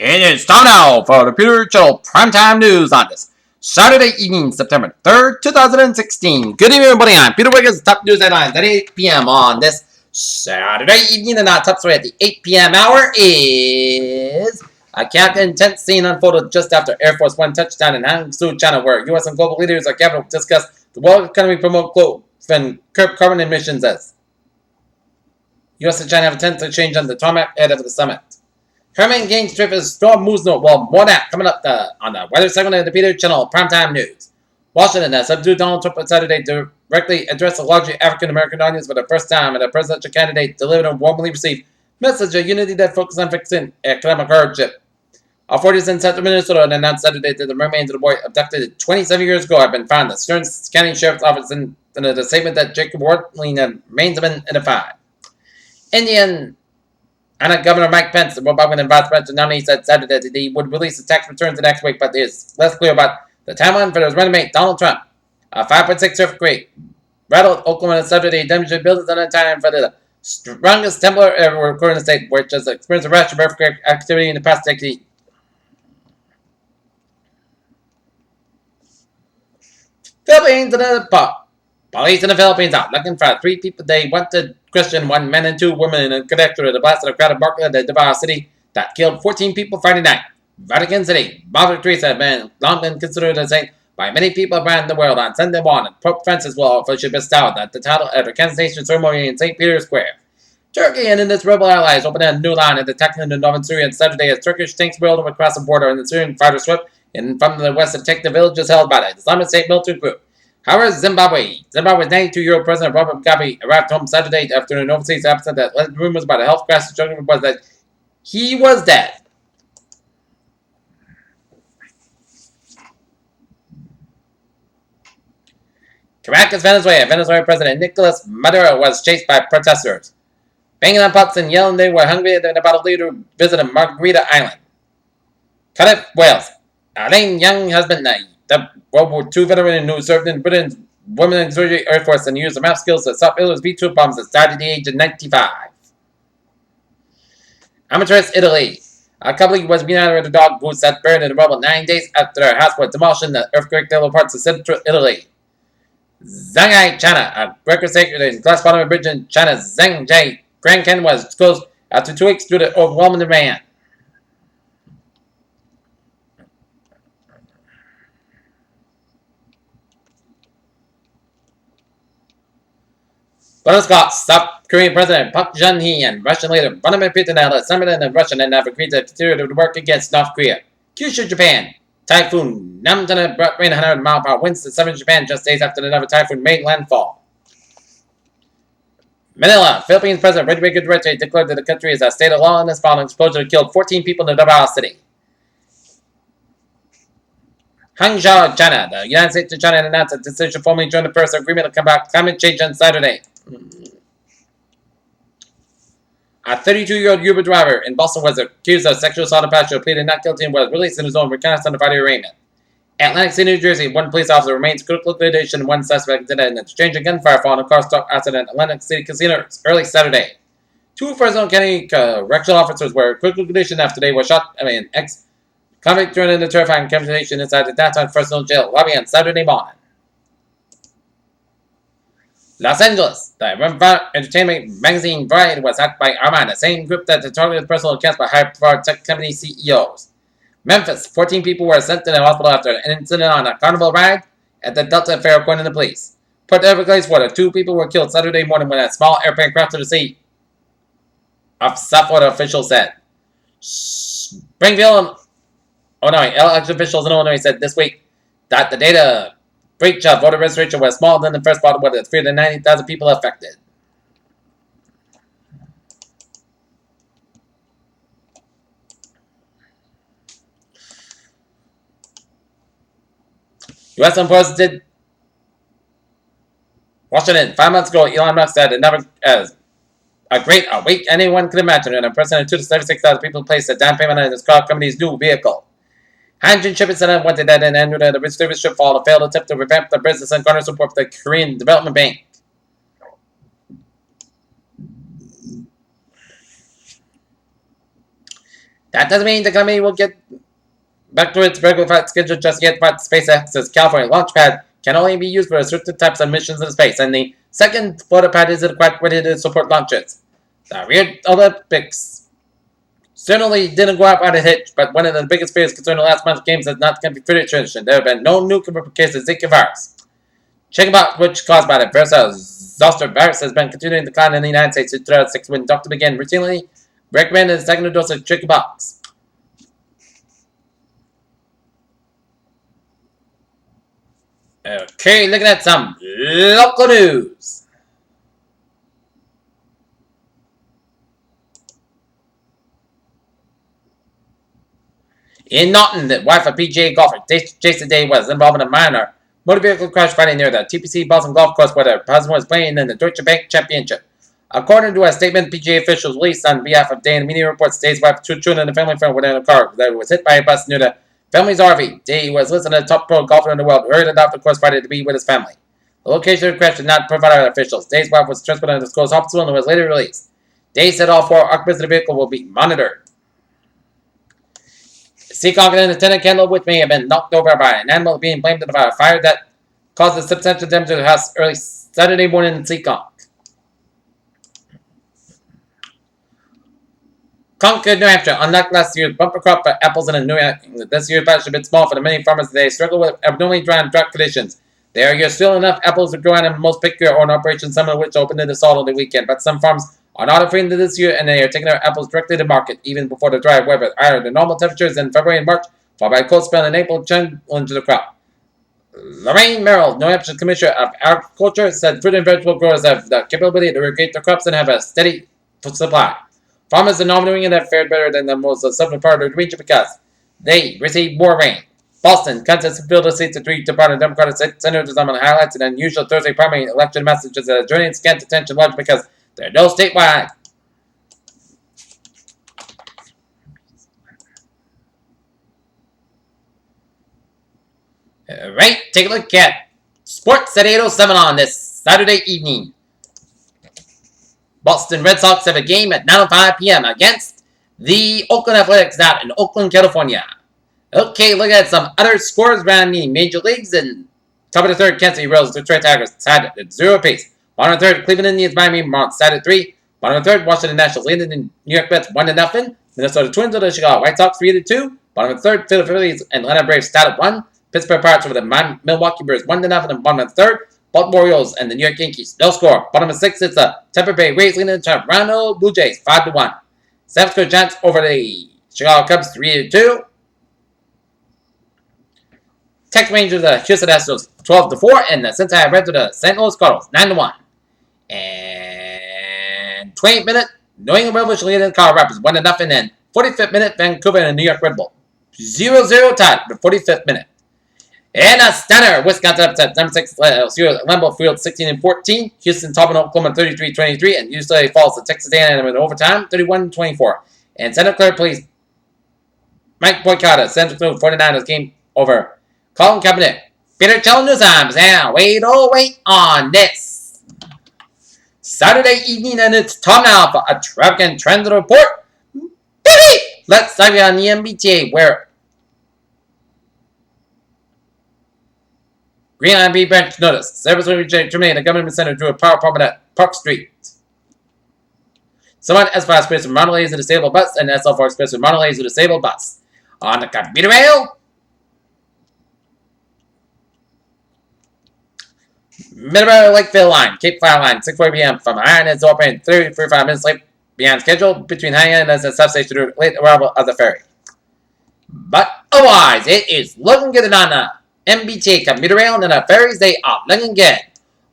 It is time now for the Peter Channel Primetime News on this Saturday evening, September 3rd, 2016. Good evening, everybody. I'm Peter Wiggins. Top news headlines at 8 p.m. on this Saturday evening. And our top story at the 8 p.m. hour is a captain intense scene unfolded just after Air Force One touchdown in Hangzhou, China, where U.S. and global leaders are gathered to discuss the world economy, promote growth, and curb carbon emissions as U.S. and China have a tense exchange on the tarmac ahead of the summit. Herman gains trip as storm moves north. Well, more that coming up on the weather segment of the Peter Channel Primetime News. Washington has subdued Donald Trump on Saturday to directly address a largely African-American audience for the first time, and the presidential candidate delivered a warmly received message of unity that focused on fixing economic hardship. Authorities in Central Minnesota announced Saturday that the remains of the boy abducted 27 years ago have been found. The Stearns County Sheriff's Office in a statement that Jacob Wortling remains have been identified. Indian Governor Mike Pence, the Republican Vice President nominee, said Saturday that he would release the tax returns the next week, but he is less clear about the timeline for his running mate, Donald Trump. A 5.6 earthquake rattled Oklahoma on Saturday, demonstrated buildings on time for the strongest temper ever recorded in the state, which has experienced a rash of earthquake activity in the past decade. Philippines in the pub. Police in the Philippines are looking for 3 people. They wanted Christian, 1 man and 2 women, and connected to the blast of a crowded market in the Davao City that killed 14 people Friday night. Vatican City. Mother Teresa has long been considered a saint by many people around the world. On Sunday morning, Pope Francis will officially bestow the title at the canonization ceremony in St. Peter's Square. Turkey and its rebel allies opened a new line at attacking the northern Syria on Saturday as Turkish tanks rolled across the border and the Syrian fighters swept in from the west to take the villages held by the Islamic State military group. However, Zimbabwe's 92-year-old President Robert Mugabe arrived home Saturday after an overseas absence that led rumors about a health crisis. Was that he was dead. Caracas, Venezuela. Venezuelan President Nicolas Maduro was chased by protesters, banging on pots and yelling they were hungry about a leader visiting Margarita Island. Cardiff, Wales. Alain Young has been the World War II veteran who served in Britain's Women Auxiliary Air Force and used the map skills to stop Hitler's V-2 bombs that started at the age of 95. Amateurist, Italy. A couple was reunited with a dog who sat buried in the rubble 9 days after their house was demolished in the earthquake that parts of central Italy. Shanghai, China. A record sacred glass bottom bridge in China's Zhangjiang Grand Canyon was closed after 2 weeks due to overwhelming demand. South Korean President Park Geun-hye and Russian leader Vladimir Putin held a summit in Russia and have agreed to continue to work against North Korea. Kyushu, Japan. Typhoon Namdana brought rain 100-mile-per-hour winds to southern Japan just days after another typhoon made landfall. Manila. Philippines President Rodrigo Duterte declared that the country is a state of lawlessness following an explosion that killed 14 people in the Davao City. Hangzhou, China. The United States and China announced a decision to formally join the Paris Agreement to combat climate change on Saturday. A 32-year-old Uber driver in Boston was accused of sexual assault and passion, pleaded not guilty and was released in his own reconnaissance on the Friday arraignment. Atlantic City, New Jersey. 1 police officer remains critical condition. 1 suspect did an exchange of gunfire following a car stop accident at Atlantic City Casino early Saturday. 2 Fresno County correctional officers were in critical condition after they were shot. An ex-convict during the terrifying confrontation inside the downtown Fresno jail lobby on Saturday morning. Los Angeles. The entertainment magazine Variety was hacked by Armand, the same group that targeted personal accounts by high-powered tech company CEOs. Memphis. 14 people were sent to the hospital after an incident on a carnival ride at the Delta Fair, according to the police. Port Everglades, Florida. 2 people were killed Saturday morning when a small airplane crashed to the sea, South Florida officials said. Springfield, Illinois. Election officials in Illinois said this week that the data breach of voter registration was smaller than the first part, with 390,000 people affected. U.S. President Washington. 5 months ago, Elon Musk said it never as a great week anyone could imagine, and a president 2 to 76,000 people placed a down payment on his car company's new vehicle. Hanjin Shipping Center wanted that and ended the service shortfall to failed attempt to revamp the business and garner support for the Korean Development Bank. That doesn't mean the company will get back to its regular flight schedule just yet, but SpaceX's California launch pad can only be used for restricted types of missions in space, and the second Florida pad isn't quite ready to support launches. The Rio Olympics certainly didn't go out on a hitch, but one of the biggest fears concerning last month's games is not going to be further tradition. There have been no new confirmed cases of Zika virus. Chickenpox, which caused by the varicella zoster virus, has been continuing to decline in the United States since 2006 when doctors began routinely recommending the second dose of chickenpox. Okay, looking at some local news. In Naughton, the wife of PGA golfer Jason Day was involved in a minor motor vehicle crash Friday near the TPC Boston Golf Course where her husband was playing in the Deutsche Bank Championship. According to a statement PGA officials released on behalf of Day and the media reports, Day's wife, two children, and a family friend were in a car that was hit by a bus near the family's RV. Day was listed as a top pro golfer in the world, hurried off the course Friday to be with his family. The location of the crash did not provide by officials. Day's wife was transported to the undisclosed hospital and was later released. Day said all four occupants of the vehicle will be monitored. Seekonk and attendant Kendall, which may have been knocked over by an animal being blamed in a fire that caused a substantial damage to the house early Saturday morning in Seekonk. Concord, New Hampshire. Unlike last year's bumper crop for apples in New Hampshire, this year's batch has been small for the many farmers today struggle with abnormally dry and drought conditions. There are still enough apples to grow out in most pick or in operation, some of which opened in the salt on the weekend, but some farms are not afraid of this year, and they are taking their apples directly to market, even before the dry weather. Higher than normal temperatures in February and March, followed by a cold spell in April, challenge the crop. Lorraine Merrill, New Hampshire Commissioner of Agriculture, said fruit and vegetable growers have the capability to irrigate their crops and have a steady supply. Farmers in Northern New England have fared better than the most southern part of the region because they received more rain. Boston, Kansas filled the seats of three Department of Democratic senators on the highlights an unusual Thursday primary election messages that are joining scant attention large because there are no statewide. Alright, take a look at Sports at 8:07 on this Saturday evening. Boston Red Sox have a game at 9:05 p.m. against the Oakland Athletics out in Oakland, California. Okay, look at some other scores around the major leagues. And top of the third, Kansas City Royals, Detroit Tigers tied at 0 apiece. Bottom of the third, Cleveland Indians, Miami Marlins tied at 3. Bottom of the third, Washington Nationals leading the New York Mets 1-0. Minnesota Twins over the Chicago White Sox 3-2. Bottom of the third, Philadelphia Phillies and Atlanta Braves tied at 1. Pittsburgh Pirates over the Milwaukee Brewers 1-0. And bottom of the third, Baltimore Orioles and the New York Yankees no score. Bottom of 6, it's the Tampa Bay Rays leading the Toronto Blue Jays 5-1. San Francisco Giants over the Chicago Cubs 3-2. Texas Rangers the Houston Astros 12-4, and the Cincinnati Reds to the St. Louis Cardinals 9-1. And 28th minute, New England Revolution leading the Colorado Rapids 1-0, and 45th minute, Vancouver and the New York Red Bull 0-0 tied the 45th minute. And a stunner, Wisconsin upset number 6 Lambeau Field 16-14. Houston topping Oklahoma 33-23, and UCLA falls to Texas A&M in overtime 31-24. And Santa Clara Police Mike Boycott Santa Clara 49ers game over Colin Kaepernick. Peter Chell News Times. Now, wait on this Saturday evening, and it's time now for a traffic and transit report. Baby! Let's dive on the MBTA, where Green Line B branch notice. Service will be terminated at Government Center through a power problem at Park Street. Someone S5 Express with Mondelez is a disabled bus, and SL4 Express with Mondelez is a disabled bus. On the commuter rail, Middleborough Lakeville Line, Cape Fire Line, 6:40 p.m. from Iron is open 35 minutes late beyond schedule between High End and the substation to late arrival of the ferry. But otherwise, it is looking good on the MBTA commuter rail and the ferries. They are looking good.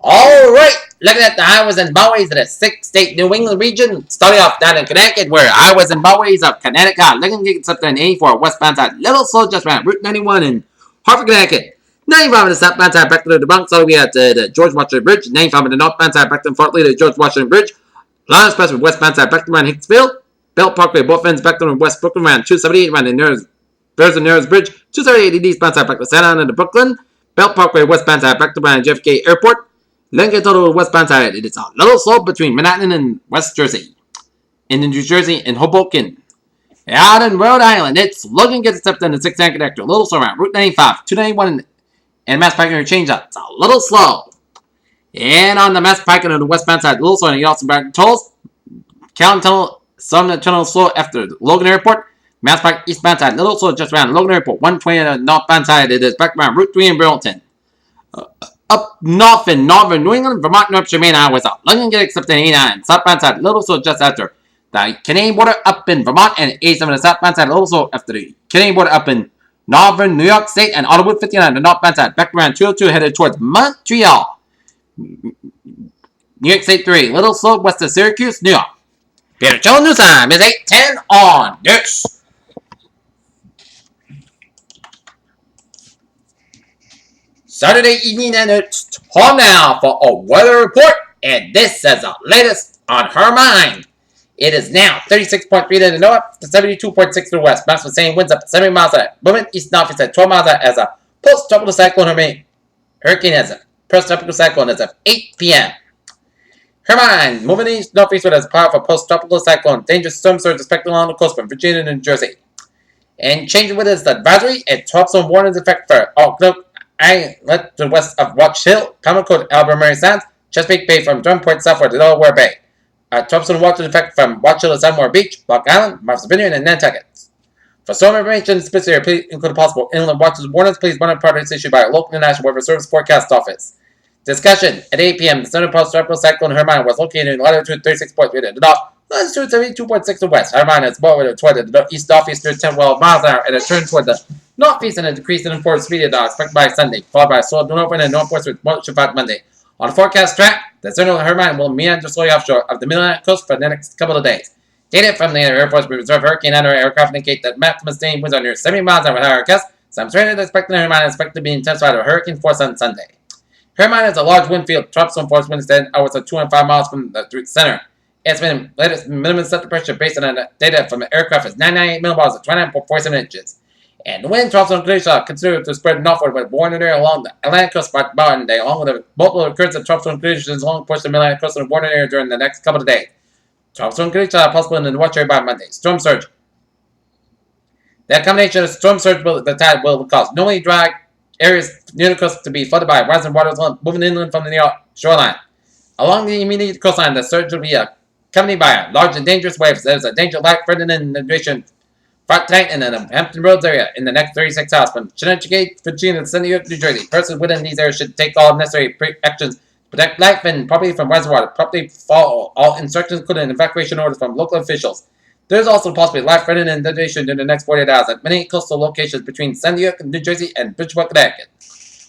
Alright, looking at the highways and byways of the 6-state New England region, starting off down in Connecticut, where highways and byways of Connecticut are looking good except in 84 westbound side, little slow just around Route 91 in Hartford, Connecticut. 95 on the southbound side back to the Bronx, all the way out to the George Washington Bridge. 95 on the northbound side back to Fort Lee to the George Washington Bridge. Line Express with westbound side back to around Hicksville. Belt Parkway both ends back to West Brooklyn around 278 around the Narrows Bridge. 278 eastbound side back to Santa Ana to Brooklyn. Belt Parkway westbound side back to around JFK Airport. Lincoln Total westbound side. It is a little slow between Manhattan and West Jersey. In New Jersey and Hoboken. Out in Rhode Island, it's looking good except in the 6 anchor connector. A little slow around Route 95, 291, and Mass Pike change up. It's a little slow. And on the Mass Pike on the westbound side, a little slow, and you also back tolls. County Tunnel, some of the tunnel slow after Logan Airport. Mass Pike eastbound side, a little slow just around Logan Airport. 120 on the northbound side, it is back around Route 3 in Burlington. Up north in northern New England, Vermont, New Hampshire, Maine, Iowa, south. Looking good except in 89. Southbound side, a little slow just after the Canadian border up in Vermont, and 87 on the southbound side, a little slow after the Canadian border up in northern New York State, and Ottawa 59 on the northbound side. Back around 202 headed towards Montreal. New York State 3, little slow west of Syracuse, New York. Peter Jones News Time is 8:10 on this. Saturday evening, and it's time now for a weather report, and this is the latest on her mind. It is now 36.3 to the north to 72.6 to the west. Maps for saying winds up to 70 miles an hour. Movement east northeast at 12 miles an hour as a post-tropical cyclone hurricane as a post-tropical cyclone as of 8 p.m. Hermine, moving east northeast as a powerful post-tropical cyclone. Dangerous storm surge expected along the coast from Virginia and New Jersey. And changing with its advisory and top zone warnings effect for let to the west of Watch Hill, Common Cold, Alabama, Mary Sands, Chesapeake Bay from Dunport southward to Delaware Bay. Thompson watch in effect from Watch Hill to Sunmore Beach, Block Island, Martha's Vineyard, and Nantucket. For storm information specifically, please include possible inland watches warnings. Please monitor products issued by a local and national weather service forecast office. Discussion at 8 p.m. The center post-tropical cyclone Hermine was located in latitude 36.3 to the north, latitude 72.6 to the west. Hermine is moving toward the east northeast through 10 miles an hour, and it turned toward the northeast and a decrease in import speed expected by Sunday, followed by a slow northwind and northwest with most about Monday. On the forecast track, the center Hermine will meander slowly offshore of the Mid-Atlantic coast for the next couple of days. Data from the Air Force Reserve Hurricane Center aircraft indicate that maximum sustained winds are near 70 miles an hour with higher gusts. Some trainers expect the Hermine is expected to be intensified to hurricane force on Sunday. Hermine has a large wind field, tropical force winds extend hours of 205 miles from the center. Estimated latest minimum center pressure based on the data from the aircraft is 998 millibars of 29.47 inches. And the wind tropical conditions are considered to spread northward with born area along the Atlantic coast by Monday, along with the multiple occurrence of tropical conditions along the portion of the Atlantic coast and the born area during the next couple of days. Tropical conditions are possible in the watch area by Monday. Storm surge. That combination of storm surge the tide will cause normally dry areas near the coast to be flooded by rising waters moving inland from the near shoreline. Along the immediate coastline, the surge will be accompanied by large and dangerous waves. There is a danger of life threatening in the duration front tonight in the Hampton Roads area in the next 36 hours from Connecticut, Virginia, and New York, New Jersey. Persons within these areas should take all necessary actions to protect life and property from rising water. Properly follow all instructions, including evacuation orders from local officials. There is also possibly life-threatening inundation during the next 48 hours at many coastal locations between New York, New Jersey, and Bridgeport, Connecticut.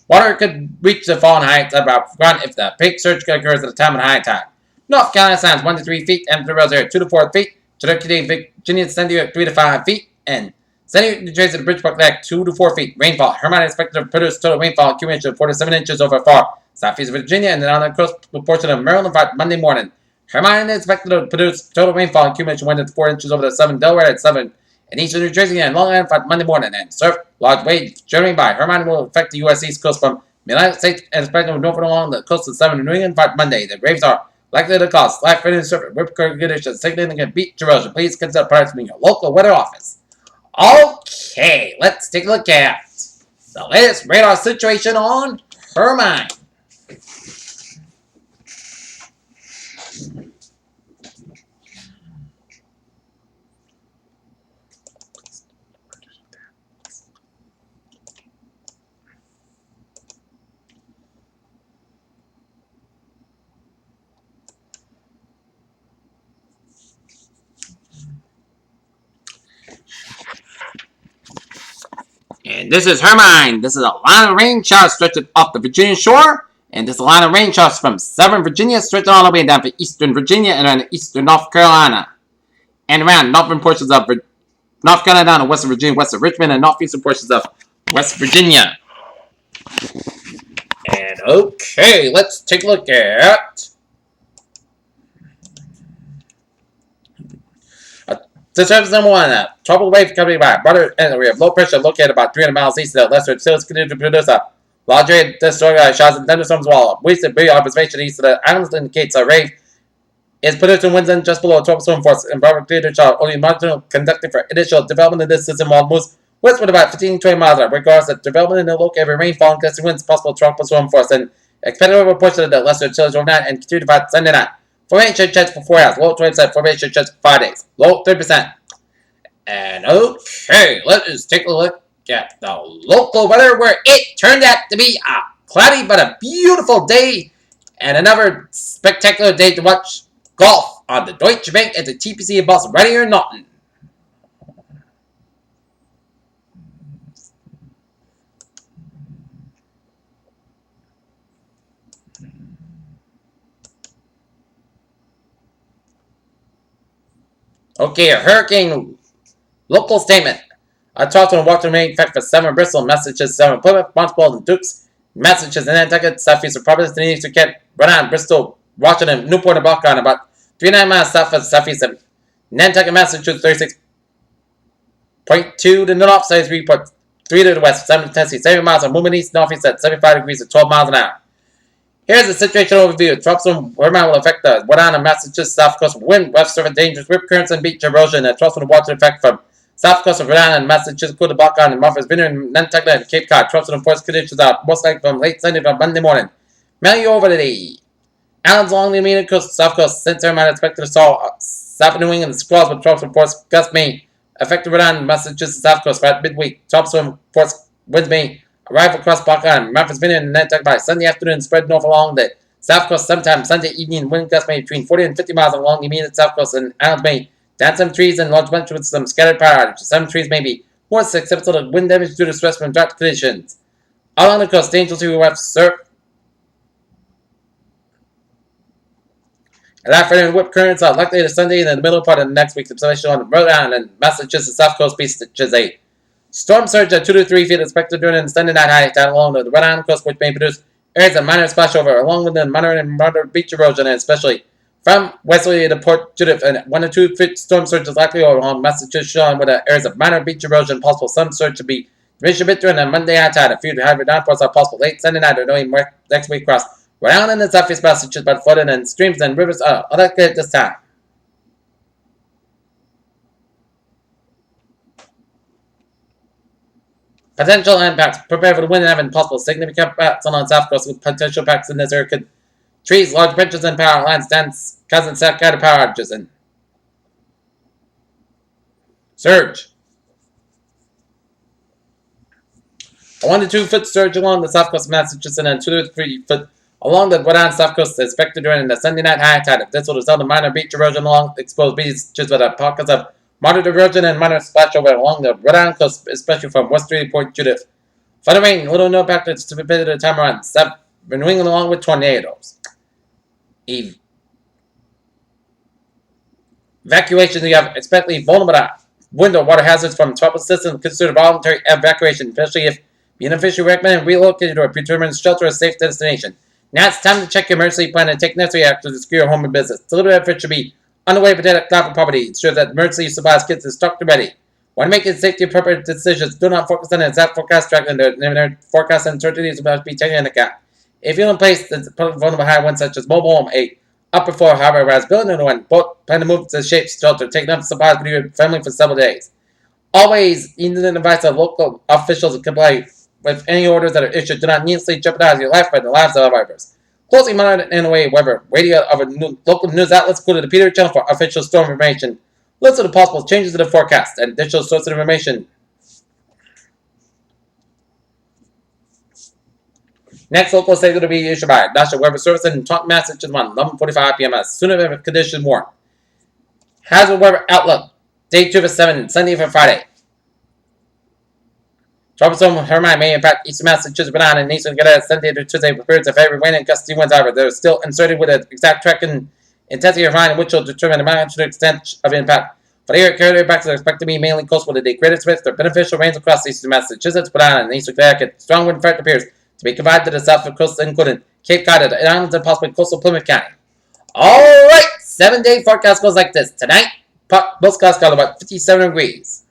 Water could reach the falling heights about ground if the peak surge occurs at the time of high tide. North Carolina Sounds 1 to 3 feet, Hampton Roads area 2 to 4 feet. Connecticut, Virginia, New York 3 to 5 feet, and New York, New Jersey, Bridgeport, Connecticut 2 to 4 feet. Rainfall. Hermine is expected to produce total rainfall accumulation of 4 to 7 inches over far southeast Virginia and the northern coast portion of Maryland by Monday morning. Hermine is expected to produce total rainfall accumulation 1 to 4 inches over the southern Delaware at 7 and eastern New Jersey and Long Island by Monday morning. And surf large waves generated by Hermine will affect the U.S. East Coast from the United States and expected to northward along the coast of 7 New England by Monday. The waves are likely to cause slight threatening surf and rip current conditions, significant beach erosion. Please consider products from your local weather office. Okay, let's take a look at the latest radar situation on Hermine. And this is Hermine. This is a line of rain showers stretching off the Virginia shore. And this is a line of rain showers from southern Virginia stretching all the way down to eastern Virginia and around eastern North Carolina. And around northern portions of North Carolina down to western Virginia, west of Richmond, and northeastern portions of West Virginia. And okay, let's take a look at Service number 1, tropical wave coming by broader and we have low pressure located about 300 miles east of the lesser still continue to produce a large area destroy showers and thunderstorms while wasted breeze observation east of the islands indicates a wave is producing winds and just below tropical force and environment theater child only marginal conducting for initial development of this system while moves westward about 15 to 20 miles an hour. Regards that development in the local area rainfall and gusty winds possible tropical storm force and expected over a portion of the lesser chills overnight and continue to fight Sunday night. Formation chance for 4 hours. Low 20%. Formation chance for 5 days. Low 30%. And okay, let us take a look at the local weather where it turned out to be a cloudy but a beautiful day and another spectacular day to watch golf on the Deutsche Bank at the TPC in Boston. Ready or not? Okay, a hurricane local statement. I talked to Washington remain effect for 7 Bristol, Massachusetts, 7 Plymouth, Montreal, and Dukes, Massachusetts, and Nantucket, southeast of Providence, the eastern Kent, Rhode Island, Bristol, Washington, Newport, and Buckeye, about 39 miles southeast of Nantucket, Massachusetts, 36.2 to the north, 3.3 to the west, 7 to Tennessee, 70 miles, and moving east northeast at 75 degrees at 12 miles an hour. Here's the situation overview. Tropical Herman will affect the Rhode Island, Massachusetts, south coast wind, west surface dangerous rip currents and beach erosion, and tropical water effect from south coast of Rhode Island, Massachusetts, cool to Buckeye, and Martha's Vineyard, and Nantucket, and Cape Cod. Tropical force conditions are most likely from late Sunday to Monday morning. Mainly over today. Islands along the immediate coast, south coast, since Herman expected to saw south of New England squalls with tropical force gusts may affect Rhode Island, Massachusetts, south coast by midweek. Tropical force winds may arrive across Buckeye and Memphis Vineyard and Nantucket by Sunday afternoon, spread north along the south coast sometime Sunday evening. Wind gusts may between 40 and 50 miles along the immediate south coast, and islands may down some trees and large bunch with some scattered power outages. Some trees may be more susceptible to wind damage due to stress from drought conditions. Along the coast, dangerous to have surf and afternoon whip currents are likely to Sunday and in the middle part of the next week. Observation on Rhode Island and Massachusetts south coast beach, which is a storm surge at 2 to 3 feet expected during the Sunday night high down along the Rhode Island coast, which may produce areas of minor splashover along with the minor and moderate beach erosion, and especially from westerly to Port Judith, and 1 to 2 feet storm surge is likely along Massachusetts shore with areas of minor beach erosion possible. Some surge to be diminished a bit during the Monday high tide. A few heavy downpours are possible late Sunday night or early next week across Rhode Island and the southeast Massachusetts, but flooding and streams and rivers are unlikely at this time. Potential impacts. Prepare for the wind and having possible significant impacts on the south coast with potential impacts in this area. Could trees, large branches, and power lines, stands, causing scattered power outages and surge. A 1 to 2 foot surge along the south coast of Massachusetts and 2 to 3 foot along the Rhode Island south coast is expected during the Sunday night high tide. If this will result in minor beach erosion along exposed beaches with pockets of moderate erosion and minor splashover along the Rhode Island coast, especially from westerly to Port Judith. Thunder rain, little no impact to be bit at a time around 7 New England along with tornadoes. Evacuation, you have especially vulnerable to wind or water hazards from tropical systems. Consider voluntary evacuation, especially if beneficiary recommended relocated or predetermined shelter a safe destination. Now it's time to check your emergency plan and take necessary action to secure your home and business. Delivery effort should be underway to protect cloud property. Ensure that emergency supplies kits are stocked and ready. When making safety appropriate decisions, do not focus on exact forecast tracking. Their forecast uncertainties must be taken into account. If you're in place that's vulnerable high ones such as mobile home, a upper floor, however, whereas building a one, both plan to move to shape shelter, taking up supplies with your family for several days. Always, even the advice of local officials to comply with any orders that are issued. Do not needlessly jeopardize your life by the lives of others. Closely monitor in a way, whether radio of local news outlets, including the Peter Channel for official storm information, list of the possible changes to the forecast, and additional sources of information. Next local statement will be issued by National Weather Service in Taunton, Massachusetts on 11:45 p.m. as soon as conditions warm. Hazard weather outlook. Day 2 for 7, Sunday for Friday. Tropical Hermine may impact eastern Massachusetts, Rhode Island, and eastern Canada Sunday to Tuesday with periods of heavy rain and gusty winds. However, they're still inserted with an exact tracking intensity of rain, which will determine the magnitude and extent of impact. For the area, carrier impacts are expected to be mainly coastal with a greatest risk of beneficial rains across eastern Massachusetts, Rhode Island, and eastern Connecticut. Strong wind threat appears to be confined to the south of the coast, including Cape Cod, the islands, and possibly coastal Plymouth County. Alright, 7-day forecast goes like this. Tonight, most skies got about 57 degrees.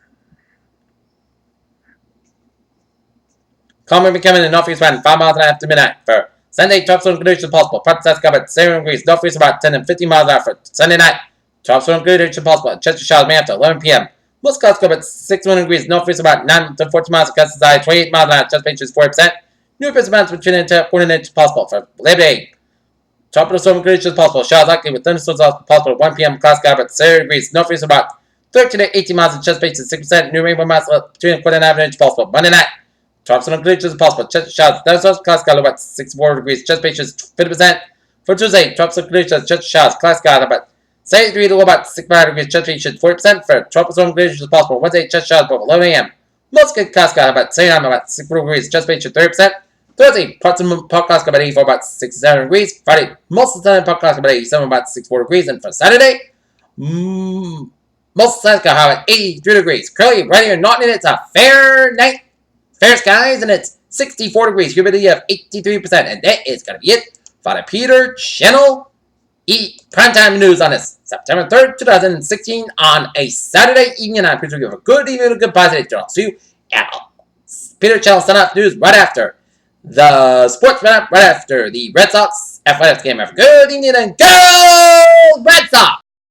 Calmer becoming in northeast wind 5 miles an hour after midnight. For Sunday, top storm conditions possible. Primetime skies about 7 degrees. No freeze about 10 and 50 miles an hour for Sunday night. Top storm conditions possible. Chester showers may after 11 p.m. Most clouds go about 61 degrees. No freeze about 9 to 14 miles. Gusty high 28 miles an hour. Chest pitch is 40%. New freeze amounts between 10 to 40 inches possible for Labor Day. Tropical storm conditions possible. Showers likely with thunderstorms possible at 1 p.m. Clouds sky about 0 degrees. No freeze about 13 to 18 miles. And chest pitch is 6%. New rainbow amounts between 49 inches possible. Monday night. Tropical conditions possible. Chest showers. Thunderstorms. Clouds sky about 64 degrees. Chest pitch is 50%. For Tuesday, tropical conditions. Chest showers. Clouds sky about 73 to about 65 degrees. Chest pitch is 40%. For tropical storm conditions possible. Wednesday, chest showers above 11 a.m. Most good clouds sky about 79 about 64 degrees. Chest pitch is 30%. Thursday, parts of podcast about 84 about 67 degrees. Friday, most of the time podcast about 87 about 64 degrees. And for Saturday, most of the time about 83 degrees. Currently, right here, not in it's a fair night, fair skies, and it's 64 degrees. Humidity of 83%. And that is going to be it for the Peter Channel Primetime News on this September 3rd, 2016 on a Saturday evening. I'm pretty sure you have a good evening, a good positive day. I'll see you at Peter Channel Stand-Up News right after the sports wrap, right after the Red Sox athletics game. Have a good evening and go Red Sox!